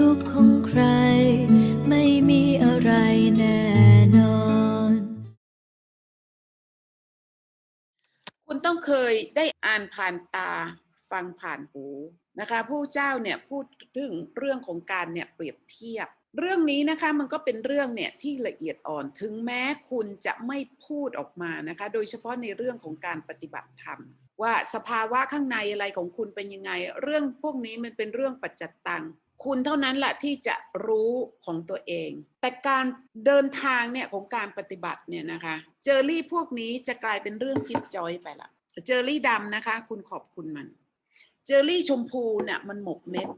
ทุกข์ของใครไม่มีอะไรแน่นอนคุณต้องเคยได้อ่านผ่านตาฟังผ่านหูนะคะผู้เจ้าเนี่ยพูดถึงเรื่องของการเนี่ยเปรียบเทียบเรื่องนี้นะคะมันก็เป็นเรื่องเนี่ยที่ละเอียดอ่อนถึงแม้คุณจะไม่พูดออกมานะคะโดยเฉพาะในเรื่องของการปฏิบัติธรรมว่าสภาวะข้างในอะไรของคุณเป็นยังไงเรื่องพวกนี้มันเป็นเรื่องปัจจัตตังคุณเท่านั้นแหละที่จะรู้ของตัวเองแต่การเดินทางเนี่ยของการปฏิบัติเนี่ยนะคะเจอรี่พวกนี้จะกลายเป็นเรื่องจิ๊บจอยไปละเจอรี่ดำนะคะคุณขอบคุณมันเจอรี่ชมพูเนี่ยมันหมกเม็ด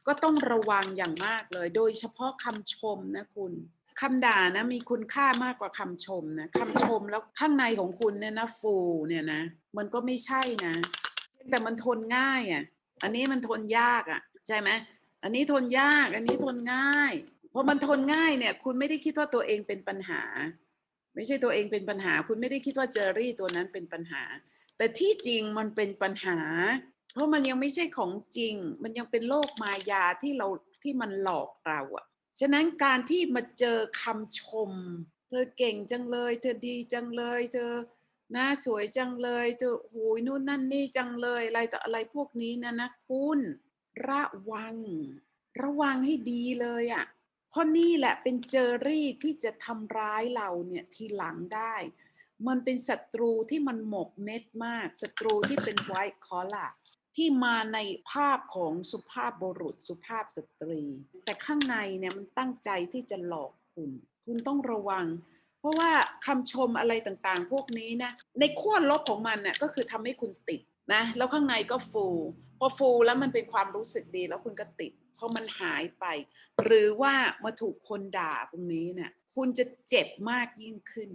ก็ต้องระวังอย่างมากเลยโดยเฉพาะคำชมนะคุณคำด่านะมีคุณค่ามากกว่าคำชมนะคำชมแล้วข้างในของคุณเนี่ยนะฟูเนี่ยนะมันก็ไม่ใช่นะแต่มันทนง่ายอ่ะอันนี้มันทนยากอ่ะใช่ไหมอันนี้ทนยากอันนี้ทนง่ายพอมันทนง่ายเนี่ยคุณไม่ได้คิดว่าตัวเองเป็นปัญหาไม่ใช่ตัวเองเป็นปัญหาคุณไม่ได้คิดว่าเจอรี่ตัวนั้นเป็นปัญหาแต่ที่จริงมันเป็นปัญหาเพราะมันยังไม่ใช่ของจริงมันยังเป็นโลกมายาที่มันหลอกเราอะฉะนั้นการที่มาเจอคำชมเธอเก่งจังเลยเธอดีจังเลยเธอหน้าสวยจังเลยเธอหูยนู่นนั่นนี่จังเลยอะไรต่ออะไรพวกนี้นะคุณระวังให้ดีเลยอะเพราะนี่แหละเป็นเจอรี่ที่จะทำร้ายเราเนี่ยทีหลังได้มันเป็นศัตรูที่มันหมกเม็ดมากศัตรูที่เป็นไวท์คอลล่าที่มาในภาพของสุภาพบุรุษสุภาพสตรีแต่ข้างในเนี่ยมันตั้งใจที่จะหลอกคุณต้องระวังเพราะว่าคำชมอะไรต่างๆพวกนี้นะในขั้วลบของมันน่ะก็คือทำให้คุณติดนะแล้วข้างในก็ฟูพอฟูแล้วมันเป็นความรู้สึกดีแล้วคุณก็ติดพอมันหายไปหรือว่ามาถูกคนด่าตรงนี้เนี่ยคุณจะเจ็บมากยิ่งขึ้น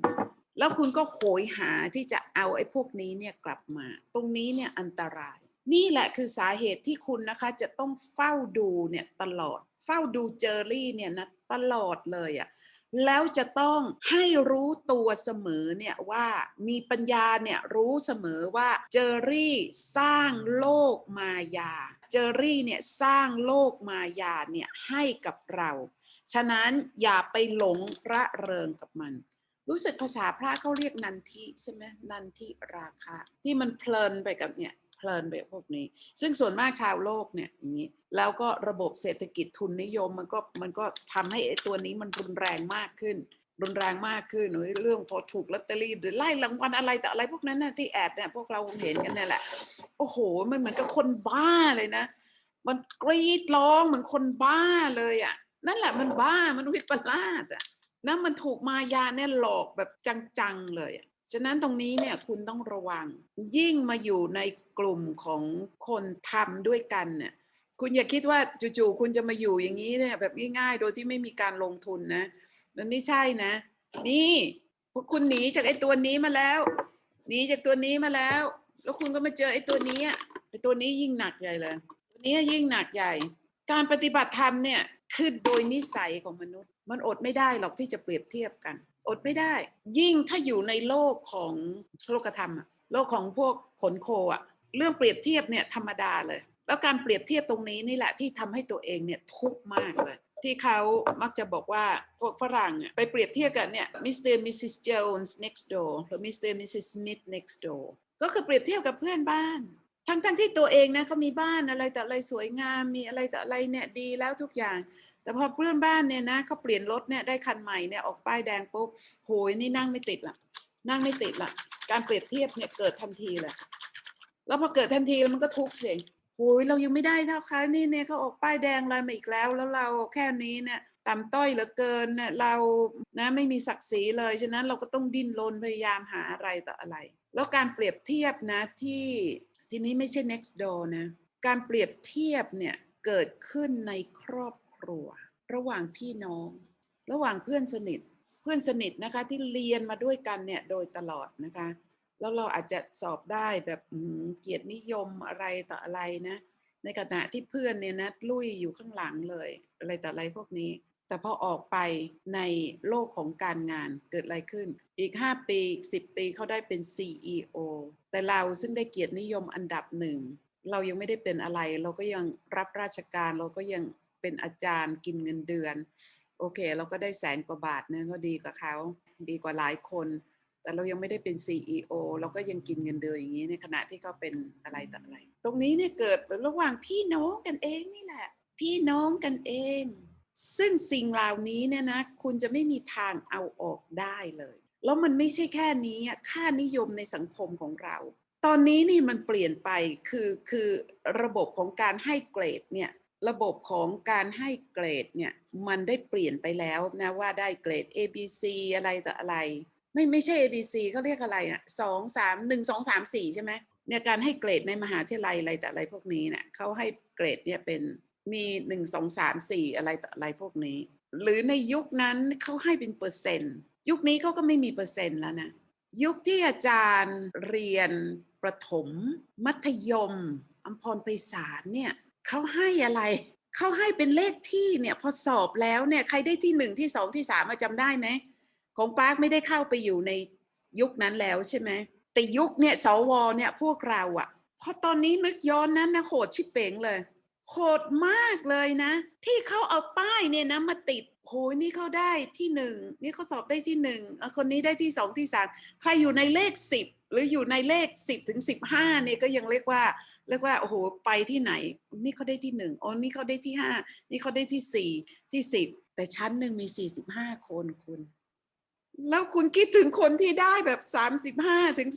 แล้วคุณก็โหยหาที่จะเอาไอ้พวกนี้เนี่ยกลับมาตรงนี้เนี่ยอันตรายนี่แหละคือสาเหตุที่คุณนะคะจะต้องเฝ้าดูเนี่ยตลอดเฝ้าดูเจอรี่เนี่ยนะตลอดเลยอ่ะแล้วจะต้องให้รู้ตัวเสมอเนี่ยว่ามีปัญญาเนี่ยรู้เสมอว่าเจอรี่สร้างโลกมายาเจอรี่เนี่ยสร้างโลกมายาเนี่ยให้กับเราฉะนั้นอย่าไปหลงระเริงกับมันรู้สึกภาษาพระเขาเรียกนันทิใช่ไหมนันทิราคะที่มันเพลินไปกับเนี่ยเพลินไปพวกนี้ซึ่งส่วนมากชาวโลกเนี่ยอย่างนี้แล้วก็ระบบเศรษฐกิจทุนนิยมมันก็ทำให้ไอ้ตัวนี้มันรุนแรงมากขึ้นเรื่องพอถูกลอตเตอรี่หรือไล่รางวัลอะไรแต่อะไรพวกนั้นนะที่แอดเนี่ยพวกเราเห็นกันเนี่ยแหละโอ้โหมันเหมือนกับคนบ้าเลยนะมันกรีดร้องเหมือนคนบ้าเลยอ่ะนั่นแหละมันบ้ามันวิปลาสอ่ะนะมันถูกมายาเนี่ยหลอกแบบจังๆเลยฉะนั้นตรงนี้เนี่ยคุณต้องระวังยิ่งมาอยู่ในกลุ่มของคนทำด้วยกันเนี่ยคุณอย่าคิดว่าจู่ๆคุณจะมาอยู่อย่างนี้เนี่ยแบบง่ายๆโดยที่ไม่มีการลงทุนนะมันไม่ใช่นะนี่พวกคุณหนีจากไอ้ตัวนี้มาแล้วหนีจากตัวนี้มาแล้วแล้วคุณก็มาเจอไอ้ตัวนี้ไอ้ตัวนี้ยิ่งหนักใหญ่เลยตัวนี้ยิ่งหนักใหญ่การปฏิบัติธรรมเนี่ยคือโดยนิสัยของมนุษย์มันอดไม่ได้หรอกที่จะเปรียบเทียบกันอดไม่ได้ยิ่งถ้าอยู่ในโลกของโลกธรรมโลกของพวกขนโคเรื่องเปรียบเทียบเนี่ยธรรมดาเลยแล้วการเปรียบเทียบตรงนี้นี่แหละที่ทำให้ตัวเองเนี่ยทุกข์มากเลยที่เขามักจะบอกว่าพวกฝรั่งไปเปรียบเทียบกันเนี่ยมิสเตอร์มิสซิสโจนส์ next door หรือมิสเตอร์มิสซิสสมิธ next door ก็คือเปรียบเทียบกับเพื่อนบ้านทั้งที่ตัวเองนะเขามีบ้านอะไรแต่อะไรสวยงามมีอะไรแต่อะไรเนี่ยดีแล้วทุกอย่างแต่พอเพื่อนบ้านเนี่ยนะเขาเปลี่ยนรถเนี่ยได้คันใหม่เนี่ยออกป้ายแดงปุ๊บโหยนี่นั่งไม่ติดละการเปรียบเทียบเนี่ยเกิดทันทีเลยแล้วพอเกิดทันทีแล้วมันก็ทุกข์สิโหยเรายังไม่ได้เท่าเขานี่เนี่ยเขาออกป้ายแดงอะไรมาอีกแล้วเราแค่นี้เนี่ยต่ำต้อยเหลือเกินเนี่ยเรานะไม่มีศักดิ์ศรีเลยฉะนั้นเราก็ต้องดิ้นรนพยายามหาอะไรต่ออะไรแล้วการเปรียบเทียบนะที่นี้ไม่ใช่ next door นะการเปรียบเทียบเนี่ยเกิดขึ้นในครอบครัวระหว่างพี่น้องระหว่างเพื่อนสนิทนะคะที่เรียนมาด้วยกันเนี่ยโดยตลอดนะคะแล้วเราอาจจะสอบได้แบบเกียรตินิยมอะไรต่ออะไรนะในขณะที่เพื่อนเนี่ยนะลุยอยู่ข้างหลังเลยอะไรต่ออะไรพวกนี้แต่พอออกไปในโลกของการงานเกิดอะไรขึ้นอีก5 ปี10 ปีเขาได้เป็น CEO แต่เราซึ่งได้เกียรตินิยมอันดับหนึ่งเรายังไม่ได้เป็นอะไรเราก็ยังรับราชการเราก็ยัง เป็นอาจารย์กินเงินเดือนโอเคเราก็ได้100,000 กว่าบาทเนี่ยก็ดีกว่าเขาดีกว่าหลายคนแต่เรายังไม่ได้เป็น CEO เราก็ยังกินเงินเดือนอย่างนี้ในขณะที่เขาเป็นอะไรต่ออะไรตรงนี้เนี่ยเกิดระหว่างพี่น้องกันเองนี่แหละพี่น้องกันเองซึ่งสิ่งเหล่านี้เนี่ยนะคุณจะไม่มีทางเอาออกได้เลยแล้วมันไม่ใช่แค่นี้ค่านิยมในสังคมของเราตอนนี้นี่มันเปลี่ยนไปคือระบบของการให้เกรดเนี่ยระบบของการให้เกรดเนี่ยมันได้เปลี่ยนไปแล้วนะว่าได้เกรด A B C อะไรต่ออะไรไม่ใช่ A B C เขาเรียกอะไรอ่ะ2 3 1 2 3 4ใช่ไหมเนี่ยการให้เกรดในมหาวิทยาลัยอะไรแต่อะไรพวกนี้เนี่ยเขาให้เกรดเนี่ยเป็นมี1 2 3 4อะไรต่ออะไรพวกนี้หรือในยุคนั้นเขาให้เป็นเปอร์เซ็นต์ยุคนี้เขาก็ไม่มีเปอร์เซ็นต์แล้วนะยุคที่อาจารย์เรียนประถมมัธยมอัมพรไพศาลเนี่ยเขาให้อะไรเขาให้เป็นเลขที่เนี่ยพอสอบแล้วเนี่ยใครได้ที่1ที่2ที่3จำได้ไหมของปาร์คไม่ได้เข้าไปอยู่ในยุคนั้นแล้วใช่ไหมแต่ยุคเนี่ยสวเนี่ยพวกเราอะพอตอนนี้นึกย้อนนั้นนะโหดชิบเป๋งเลยโหดมากเลยนะที่เขาเอาป้ายเนี่ยนะมาติดโหยนี่เขาได้ที่1นี่เขาสอบได้ที่1คนนี้ได้ที่2ที่3ใครอยู่ในเลข10หรืออยู่ในเลข10ถึง15เนี่ยก็ยังเรียกว่าโอ้โหไปที่ไหนนี่เขาได้ที่1อ๋อนี่เขาได้ที่5นี่เขาได้ที่4ที่10แต่ชั้นหนึ่งมี45คนคุณแล้วคุณคิดถึงคนที่ได้แบบ35ถึง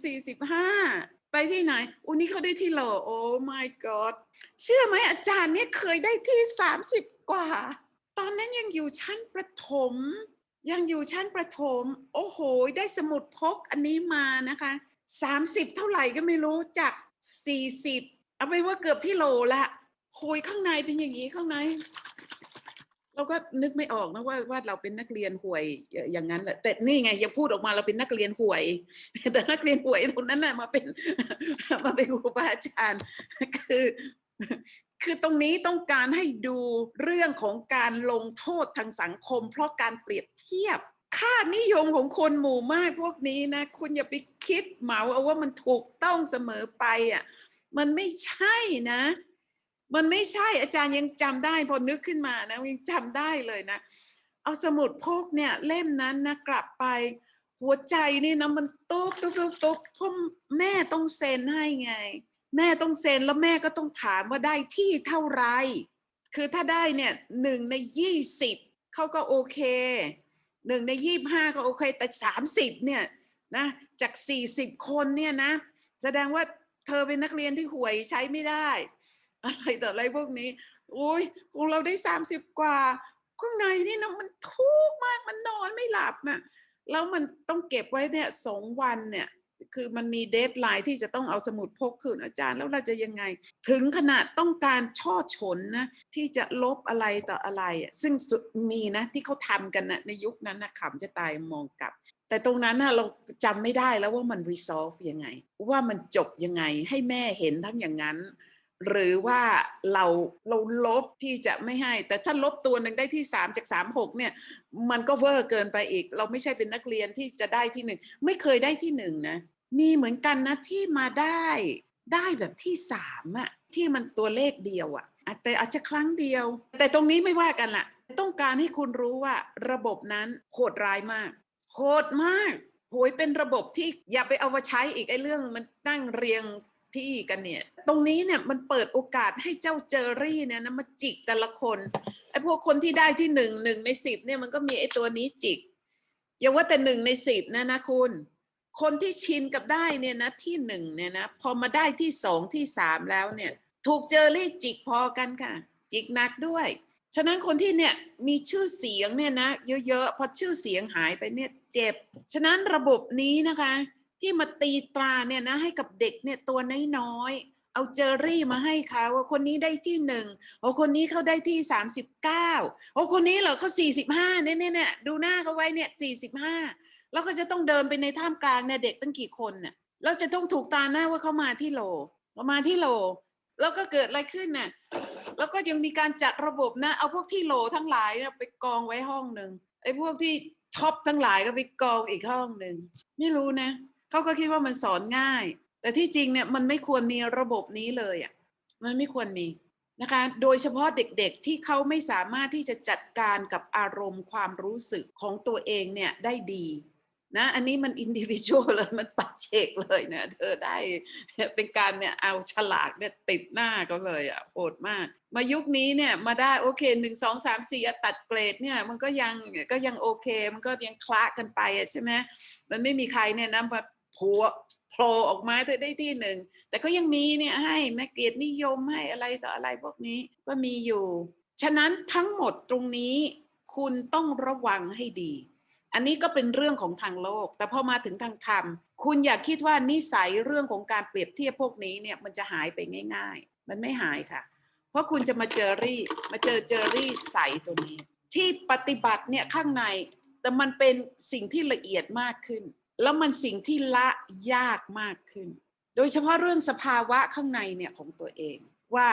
45ไปที่ไหนอุ้นี่เขาได้ที่โหลโอ้ my god เชื่อไหมอาจารย์เนี่ยเคยได้ที่30กว่าตอนนั้นยังอยู่ชั้นประถมโอ้โหได้สมุดพกอันนี้มานะคะ30เท่าไหร่ก็ไม่รู้จาก40เอาไปว่าเกือบที่โหลละคุยข้างในเป็นอย่างนี้ข้างในเราก็นึกไม่ออกนะว่าเราเป็นนักเรียนห่วยอย่างนั้นแหละแต่นี่ไงยังพูดออกมาเราเป็นนักเรียนห่วยแต่นักเรียนห่วยตรงนั้นน่ะมาเป็นครูบาอาจารย์คือตรงนี้ต้องการให้ดูเรื่องของการลงโทษทางสังคมเพราะการเปรียบเทียบค่านิยมของคนหมู่มากพวกนี้นะคุณอย่าไปคิดเหมาเอาว่ามันถูกต้องเสมอไปอ่ะมันไม่ใช่นะมันไม่ใช่อาจารย์ยังจำได้พอนึกขึ้นมานะยังจำได้เลยนะเอาสมุดพกเนี่ยเล่มนั้นนะกลับไปหัวใจนี่นะมันตุ๊บเพราะแม่ต้องเซ็นให้ไงแม่ต้องเซ็นแล้วแม่ก็ต้องถามว่าได้ที่เท่าไรคือถ้าได้เนี่ย1ใน20เขาก็โอเค1ใน25ก็โอเคแต่30เนี่ยนะจาก40คนเนี่ยนะแสดงว่าเธอเป็นนักเรียนที่ห่วยใช้ไม่ได้อะไรต่ออะไรพวกนี้โอ้ยของเราได้30กว่าข้างในนี่นะมันทุกข์มากมันนอนไม่หลับนะแล้วมันต้องเก็บไว้เนี่ย2 วันเนี่ยคือมันมีเดดไลน์ที่จะต้องเอาสมุดพกคืนอาจารย์แล้วเราจะยังไงถึงขนาดต้องการช่อฉนนะที่จะลบอะไรต่ออะไรซึ่งมีนะที่เขาทำกันนะในยุคนั้นนะขำจะตายมองกลับแต่ตรงนั้นนะเราจำไม่ได้แล้วว่ามัน resolve ยังไงว่ามันจบยังไงให้แม่เห็นทั้งอย่างนั้นหรือว่าเราลบที่จะไม่ให้แต่ถ้าลบตัวหนึ่งได้ที่3จาก36เนี่ยมันก็เวอร์เกินไปอีกเราไม่ใช่เป็นนักเรียนที่จะได้ที่1ไม่เคยได้ที่1นะมีเหมือนกันนะที่มาได้แบบที่3อะที่มันตัวเลขเดียวอะแต่อาจจะครั้งเดียวแต่ตรงนี้ไม่ว่ากันล่ะต้องการให้คุณรู้ว่าระบบนั้นโหดร้ายมากโหดมากโหยเป็นระบบที่อย่าไปเอามาใช้อีกไอ้เรื่องมันนั่งเรียงที่กันเนี่ยตรงนี้เนี่ยมันเปิดโอกาสให้เจ้าเจอรี่เนี่ยนะมาจิกแต่ละคนไอ้พวกคนที่ได้ที่1ใน10เนี่ยมันก็มีไอ้ตัวนี้จิกอย่าว่าแต่1ใน10นะคุณคนที่ชินกับได้เนี่ยนะที่1เนี่ยนะพอมาได้ที่2ที่3แล้วเนี่ยถูกเจอรี่จิกพอกันค่ะจิกหนักด้วยฉะนั้นคนที่เนี่ยมีชื่อเสียงเนี่ยนะเยอะๆพอชื่อเสียงหายไปเนี่ยเจ็บฉะนั้นระบบนี้นะคะที่มาตีตราเนี่ยนะให้กับเด็กเนี่ยตัวน้อยๆเอาเจอรี่มาให้เขาว่าคนนี้ได้ที่1โอ้คนนี้เขาได้ที่39โอ้คนนี้เหรอเขา45เนี่ยดูหน้าเขาไว้เนี่ย45แล้วก็จะต้องเดินไปในท่ามกลางเนี่ยเด็กตั้งกี่คนเนี่ยเราจะต้องถูกตาหน้าว่าเขามาที่โลแล้วก็เกิดอะไรขึ้นน่ะแล้วก็ยังมีการจัดระบบนะเอาพวกที่โหลทั้งหลายไปกองไว้ห้องหนึ่งไอ้พวกที่ท็อปทั้งหลายก็ไปกองอีกห้องหนึ่งไม่รู้นะเขาก็คิดว่ามันสอนง่ายแต่ที่จริงเนี่ยมันไม่ควรมีระบบนี้เลยอ่ะมันไม่ควรมี นะคะโดยเฉพาะเด็กๆที่เขาไม่สามารถที่จะจัดการกับอารมณ์ความรู้สึกของตัวเองเนี่ยได้ดีนะอันนี้มันอินดิวิชวลเลยมันปัจเจกเลยเนี่ยเธอได้เป็นการเนี่ยเอาฉลากเนี่ยติดหน้าก็เลยอ่ะโหดมากมายุคนี้เนี่ยมาได้โอเค1 2 3 4ตัดเกรดเนี่ยมันก็ยังโอเคมันก็ยังคละกันไปอ่ะใช่ไหมมันไม่มีใครเนี่ยนะมาโผล่ออกมาได้ที่หนึ่งแต่ก็ยังมีเนี่ยให้แม่เกียรตินิยมให้อะไรต่ออะไรพวกนี้ก็มีอยู่ฉะนั้นทั้งหมดตรงนี้คุณต้องระวังให้ดีอันนี้ก็เป็นเรื่องของทางโลกแต่พอมาถึงทางธรรมคุณอย่าคิดว่านิสัยเรื่องของการเปรียบเทียบพวกนี้เนี่ยมันจะหายไปง่ายๆมันไม่หายค่ะเพราะคุณจะมาเจอเจอรี่ใสตัวนี้ที่ปฏิบัติเนี่ยข้างในแต่มันเป็นสิ่งที่ละเอียดมากขึ้นแล้วมันสิ่งที่ละยากมากขึ้นโดยเฉพาะเรื่องสภาวะข้างในเนี่ยของตัวเองว่า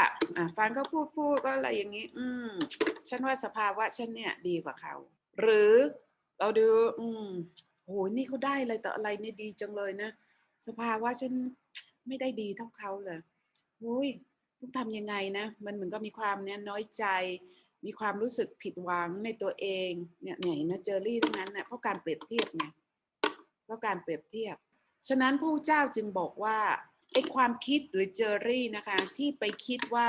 ฟังเขาพูดก็อะไรอย่างนี้ฉันว่าสภาวะฉันเนี่ยดีกว่าเขาหรือเราดูโหนี่เขาได้อะไรต่ออะไรเนี่ยดีจังเลยนะสภาวะฉันไม่ได้ดีเท่าเขาเลยโอ้ยต้องทำยังไงนะมันเหมือนก็มีความเนี่ยน้อยใจมีความรู้สึกผิดหวังในตัวเองเนี่ยนะเจอรี่ทั้งนั้นนะเพราะการเปรียบเทียบไงเพราะการเปรียบเทียบฉะนั้นพระเจ้าจึงบอกว่าไอ้ความคิดหรือเจอรี่นะคะที่ไปคิดว่า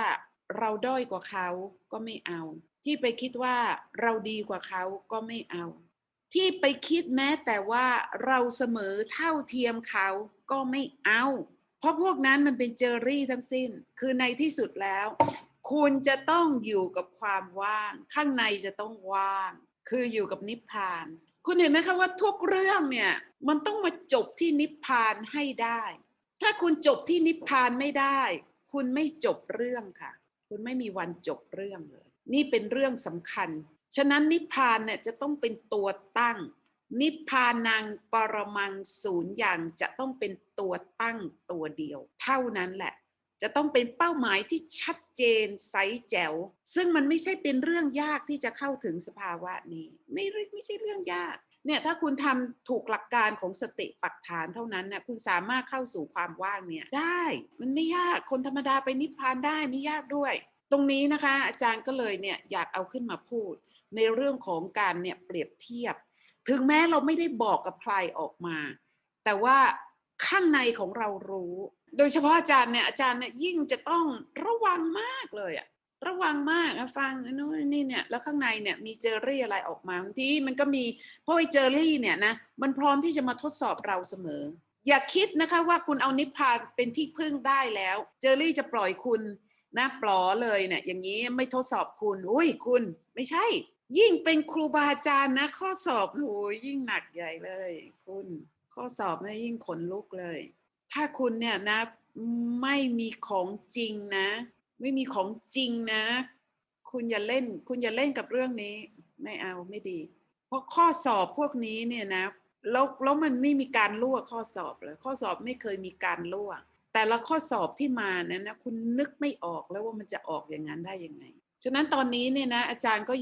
เราด้อยกว่าเขาก็ไม่เอาที่ไปคิดว่าเราดีกว่าเขาก็ไม่เอาที่ไปคิดแม้แต่ว่าเราเสมอเท่าเทียมเขาก็ไม่เอาเพราะพวกนั้นมันเป็นเจอรี่ทั้งสิ้นคือในที่สุดแล้วคุณจะต้องอยู่กับความว่างข้างในจะต้องว่างคืออยู่กับนิพพานคุณเห็นไหมคะว่าทุกเรื่องเนี่ยมันต้องมาจบที่นิพพานให้ได้ถ้าคุณจบที่นิพพานไม่ได้คุณไม่จบเรื่องค่ะคุณไม่มีวันจบเรื่องเลยนี่เป็นเรื่องสำคัญฉะนั้นนิพพานเนี่ยจะต้องเป็นตัวตั้งนิพพานังปรมังศูนย์อย่างจะต้องเป็นตัวตั้งตัวเดียวเท่านั้นแหละจะต้องเป็นเป้าหมายที่ชัดเจนใสแจ๋วซึ่งมันไม่ใช่เป็นเรื่องยากที่จะเข้าถึงสภาวะนี้ไม่ใช่เรื่องยากเนี่ยถ้าคุณทำถูกหลักการของสติปัฏฐานเท่านั้นนะคุณสามารถเข้าสู่ความว่างเนี่ยได้มันไม่ยากคนธรรมดาไปนิพพานได้ไม่ยากด้วยตรงนี้นะคะอาจารย์ก็เลยเนี่ยอยากเอาขึ้นมาพูดในเรื่องของการเนี่ยเปรียบเทียบถึงแม้เราไม่ได้บอกกับใครออกมาแต่ว่าข้างในของเรารู้โดยเฉพาะอาจารย์เนี่ยยิ่งจะต้องระวังมากเลยอะระวังมากนะฟังนู่นนี่เนี่ยแล้วข้างในเนี่ยมีเจอรี่อะไรออกมาบางทีมันก็มีเพราะไอ้เจอรี่เนี่ยนะมันพร้อมที่จะมาทดสอบเราเสมออย่าคิดนะคะว่าคุณเอานิพพานเป็นที่พึ่งได้แล้วเจอรี่จะปล่อยคุณนะปลอเลยเนี่ยอย่างนี้ไม่ทดสอบคุณอุ้ยคุณไม่ใช่ยิ่งเป็นครูบาอาจารย์นะข้อสอบโหยิ่งหนักใหญ่เลยคุณข้อสอบเนี่ยยิ่งขนลุกเลยถ้าคุณเนี่ยนะไม่มีของจริงนะไม่มีของจริงนะคุณอย่าเล่นกับเรื่องนี้ไม่เอาไม่ดีเพราะข้อสอบพวกนี้เนี่ยนะแล้วมันไม่มีการรั่วข้อสอบเลยข้อสอบไม่เคยมีการรั่วแต่ละข้อสอบที่มาเนี่ยนะคุณนึกไม่ออกแล้วว่ามันจะออกอย่างนั้นได้ยังไงฉะนั้นตอนนี้เนี่ยนะอาจารย์ก็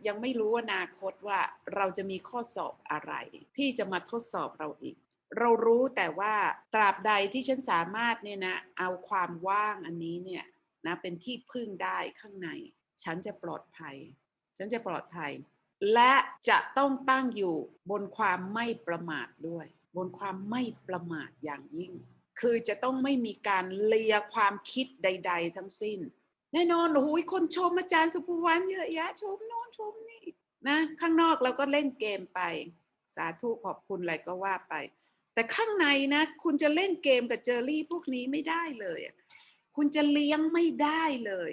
ยังไม่รู้อนาคตว่าเราจะมีข้อสอบอะไรที่จะมาทดสอบเราอีกเรารู้แต่ว่าตราบใดที่ฉันสามารถเนี่ยนะเอาความว่างอันนี้เนี่ยนะเป็นที่พึ่งได้ข้างในฉันจะปลอดภัยและจะต้องตั้งอยู่บนความไม่ประมาทด้วยบนความไม่ประมาทอย่างยิ่งคือจะต้องไม่มีการเลียความคิดใดๆทั้งสิ้นแน่นอนโอ้โหคนชมอาจารย์สุภวรรณเยอะแยะชมโน่นชมนี่นะข้างนอกเราก็เล่นเกมไปสาธุขอบคุณอะไรก็ว่าไปแต่ข้างในนะคุณจะเล่นเกมกับเจอรี่พวกนี้ไม่ได้เลยคุณจะเลี้ยงไม่ได้เลย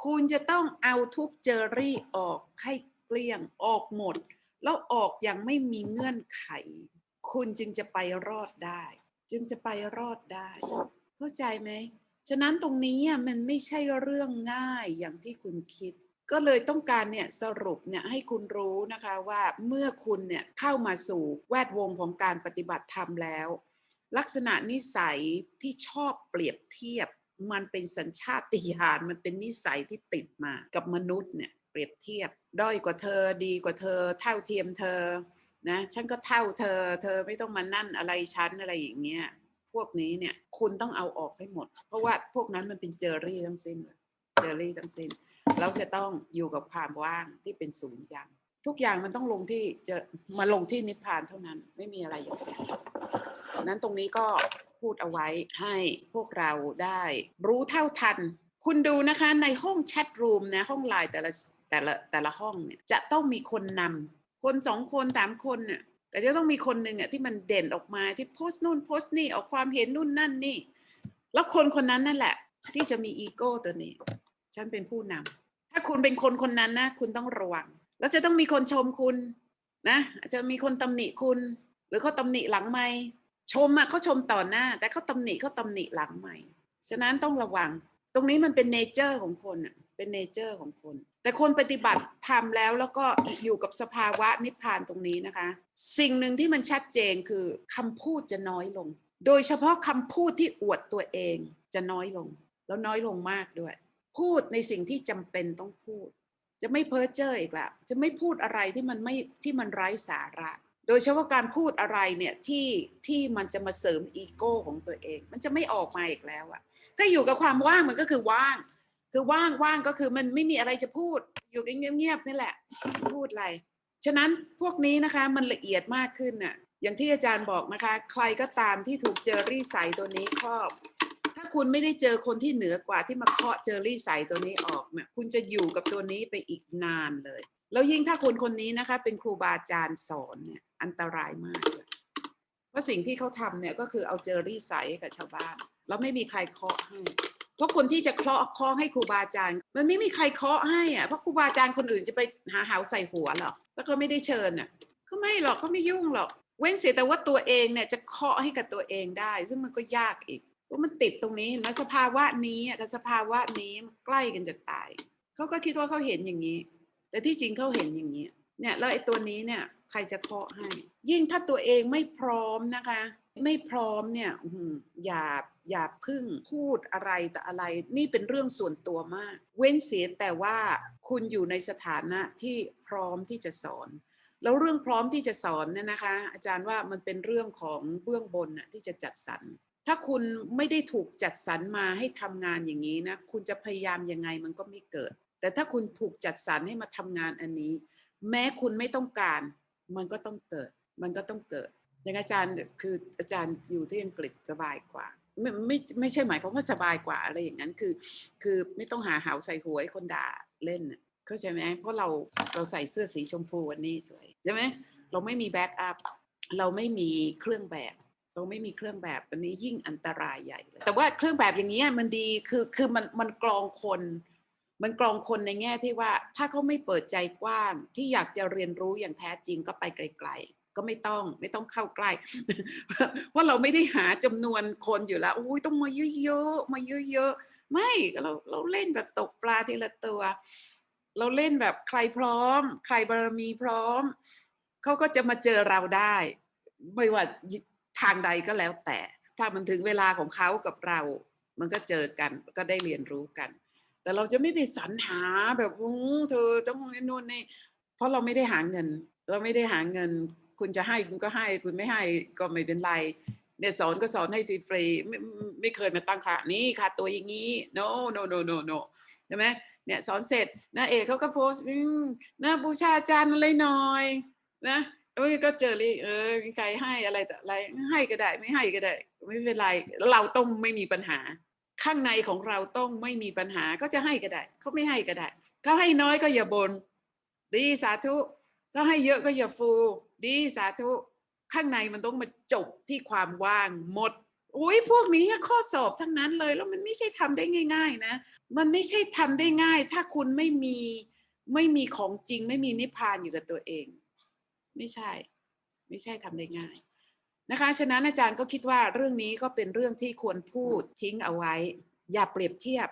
คุณจะต้องเอาทุกเจอรี่ออกให้เกลี้ยงออกหมดแล้วออกอย่างไม่มีเงื่อนไขคุณจึงจะไปรอดได้เข้าใจไหมฉะนั้นตรงนี้มันไม่ใช่เรื่องง่ายอย่างที่คุณคิดก็เลยต้องการเนี่ยสรุปเนี่ยให้คุณรู้นะคะว่าเมื่อคุณเนี่ยเข้ามาสู่แวดวงของการปฏิบัติธรรมแล้วลักษณะนิสัยที่ชอบเปรียบเทียบมันเป็นสัญชาตญาณมันเป็นนิสัยที่ติดมากับมนุษย์เนี่ยเปรียบเทียบด้อยกว่าเธอดีกว่าเธอเท่าเทียมเธอนะฉันก็เท่าเธอไม่ต้องมานั่นอะไรฉันอะไรอย่างเงี้ยพวกนี้เนี่ยคุณต้องเอาออกให้หมดเพราะว่าพวกนั้นมันเป็นเจอรี่ทั้งสิ้น เจอรี่ทั้งสิ้นเราจะต้องอยู่กับความว่างที่เป็นศูนย์อย่างทุกอย่างมันต้องลงที่จะมาลงที่นิพพานเท่านั้นไม่มีอะไรอย่างอื่นนั้นตรงนี้ก็พูดเอาไว้ให้พวกเราได้รู้เท่าทันคุณดูนะคะในห้องแชทรูมนะห้องไลน์แต่ละห้องเนี่ยจะต้องมีคนนำคน2 คน3 คนเนี่ยแต่จะต้องมีคนหนึ่งอ่ะที่มันเด่นออกมาที่โพสต์นู่นโพสต์นี่ออกความเห็นนู่นนั่นนี่แล้วคนนั้นนั่นแหละที่จะมีอีโก้ตัวนี้ฉันเป็นผู้นำถ้าคุณเป็นคนนั้นนะคุณต้องระวังแล้วจะต้องมีคนชมคุณนะจะมีคนตำหนิคุณหรือเขาตำหนิหลังไมค์ชมอะเขาชมต่อหน้าแต่เขาตำหนิหลังไมค์ฉะนั้นต้องระวังตรงนี้มันเป็นเนเจอร์ของคนอะเป็นเนเจอร์ของคนแต่คนปฏิบัติทำแล้วก็อยู่กับสภาวะนิพพานตรงนี้นะคะสิ่งหนึ่งที่มันชัดเจนคือคำพูดจะน้อยลงโดยเฉพาะคำพูดที่อวดตัวเองจะน้อยลงแล้วน้อยลงมากด้วยพูดในสิ่งที่จำเป็นต้องพูดจะไม่เพ้อเจ้ออีกแล้วจะไม่พูดอะไรที่มันไร้สาระโดยเฉพาะการพูดอะไรเนี่ยที่มันจะมาเสริมอีโก้ของตัวเองมันจะไม่ออกมาอีกแล้วอะถ้าอยู่กับความว่างมันก็คือว่างคือว่างก็คือมันไม่มีอะไรจะพูดอยู่เงียบๆนี่แหละพูดอะไรฉะนั้นพวกนี้นะคะมันละเอียดมากขึ้นน่ะอย่างที่อาจารย์บอกนะคะใครก็ตามที่ถูกเจอรี่ใสตัวนี้ครอบถ้าคุณไม่ได้เจอคนที่เหนือกว่าที่มาเคาะเจอรี่ใสตัวนี้ออกเนี่ยคุณจะอยู่กับตัวนี้ไปอีกนานเลยแล้วยิ่งถ้าคนนี้นะคะเป็นครูบาอาจารย์สอนเนี่ยอันตรายมากเลยเพราะสิ่งที่เขาทำเนี่ยก็คือเอาเจอรี่ใสกับชาวบ้านแล้วไม่มีใครเคาะให้เพราะคนที่จะเคาะให้ครูบาอาจารย์มันไม่มีใครเคาะให้อ่ะเพราะครูบาอาจารย์คนอื่นจะไปหาใส่หัวหรอแล้วก็ไม่ได้เชิญอ่ะเขาไม่หรอกเขาไม่ยุ่งหรอกเว้นเสียแต่ว่าตัวเองเนี่ยจะเคาะให้กับตัวเองได้ซึ่งมันก็ยากอีกเพราะมันติดตรงนี้นะสภาวะนี้กับสภาวะนี้มันใกล้กันจะตายเขาก็คิดว่าเขาเห็นอย่างนี้แต่ที่จริงเขาเห็นอย่างนี้เนี่ยแล้วไอ้ตัวนี้เนี่ยใครจะเคาะให้ยิ่งถ้าตัวเองไม่พร้อมนะคะไม่พร้อมเนี่ยอย่าพึ่งพูดอะไรแต่อะไรนี่เป็นเรื่องส่วนตัวมากเว้นเสียแต่ว่าคุณอยู่ในสถานะที่พร้อมที่จะสอนแล้วเรื่องพร้อมที่จะสอนเนี่ยนะคะอาจารย์ว่ามันเป็นเรื่องของเบื้องบนน่ะที่จะจัดสรรถ้าคุณไม่ได้ถูกจัดสรรมาให้ทำงานอย่างนี้นะคุณจะพยายามยังไงมันก็ไม่เกิดแต่ถ้าคุณถูกจัดสรรให้มาทำงานอันนี้แม้คุณไม่ต้องการมันก็ต้องเกิดอย่างอาจารย์คืออาจารย์อยู่ที่อังกฤษสบายกว่าไม่ใช่หมายความว่าสบายกว่าอะไรอย่างนั้นคือไม่ต้องหาเหาใส่หัวให้คนด่าเล่นเข้าใจไหมเพราะเราใส่เสื้อสีชมพูวันนี้สวยใช่ไหมเราไม่มีแบ็กอัพเราไม่มีเครื่องแบบอันนี้ยิ่งอันตรายใหญ่เลยแต่ว่าเครื่องแบบอย่างนี้มันดีคือมันกรองคนในแง่ที่ว่าถ้าเขาไม่เปิดใจกว้างที่อยากจะเรียนรู้อย่างแท้จริงก็ไปไกลๆก็ไม่ต้องเข้าใกล้เพราะเราไม่ได้หาจำนวนคนอยู่แล้วอุ้ยต้องมาเยอะๆไม่เราเล่นแบบตกปลาทีละตัวเราเล่นแบบใครพร้อมใครบารมีพร้อมเขาก็จะมาเจอเราได้ไม่ว่าทางใดก็แล้วแต่ถ้ามันถึงเวลาของเขากับเรามันก็เจอกันก็ได้เรียนรู้กันแต่เราจะไม่ไปสรรหาแบบเธอต้องนู่นนี่เพราะเราไม่ได้หาเงินคุณจะให้คุณก็ให้คุณไม่ให้ก็ไม่เป็นไรเนี่ยสอนก็สอนให้ฟรีๆไม่เคยมาตั้งค่านี่ค่าตัวอย่างนี้ no ใช่ไหมเนี่ยสอนเสร็จนะเอกเขาก็โพสต์นะบูชาอาจารย์อะไรหน่อยนะก็เจอเลยมีใครให้อะไรแต่อะไรให้ก็ได้ไม่ให้ก็ได้ไม่เป็นไรเราต้องไม่มีปัญหาข้างในของเราต้องไม่มีปัญหาก็จะให้ก็ได้เขาไม่ให้ก็ได้เขาให้น้อยก็อย่าบ่นดีสาธุเขาให้เยอะก็อย่าฟูดีสาธุข้างในมันต้องมาจบที่ความว่างหมดอุ้ยพวกนี้ข้อสอบทั้งนั้นเลยแล้วมันไม่ใช่ทำได้ง่ายๆนะมันไม่ใช่ทำได้ง่ายถ้าคุณไม่มีของจริงไม่มีนิพพานอยู่กับตัวเองไม่ใช่ทำได้ง่ายนะคะฉะนั้นอาจารย์ก็คิดว่าเรื่องนี้ก็เป็นเรื่องที่ควรพูดทิ้งเอาไว้อย่าเปรียบเทียบ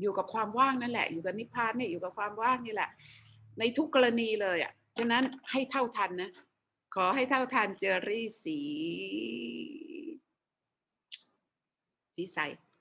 อยู่กับความว่างนั่นแหละอยู่กับนิพพานเนี่ยอยู่กับความว่างนี่แหละในทุกกรณีเลยอ่ะฉะนั้นให้เท่าทันนะขอให้เท่าทันเจอรี่สีใส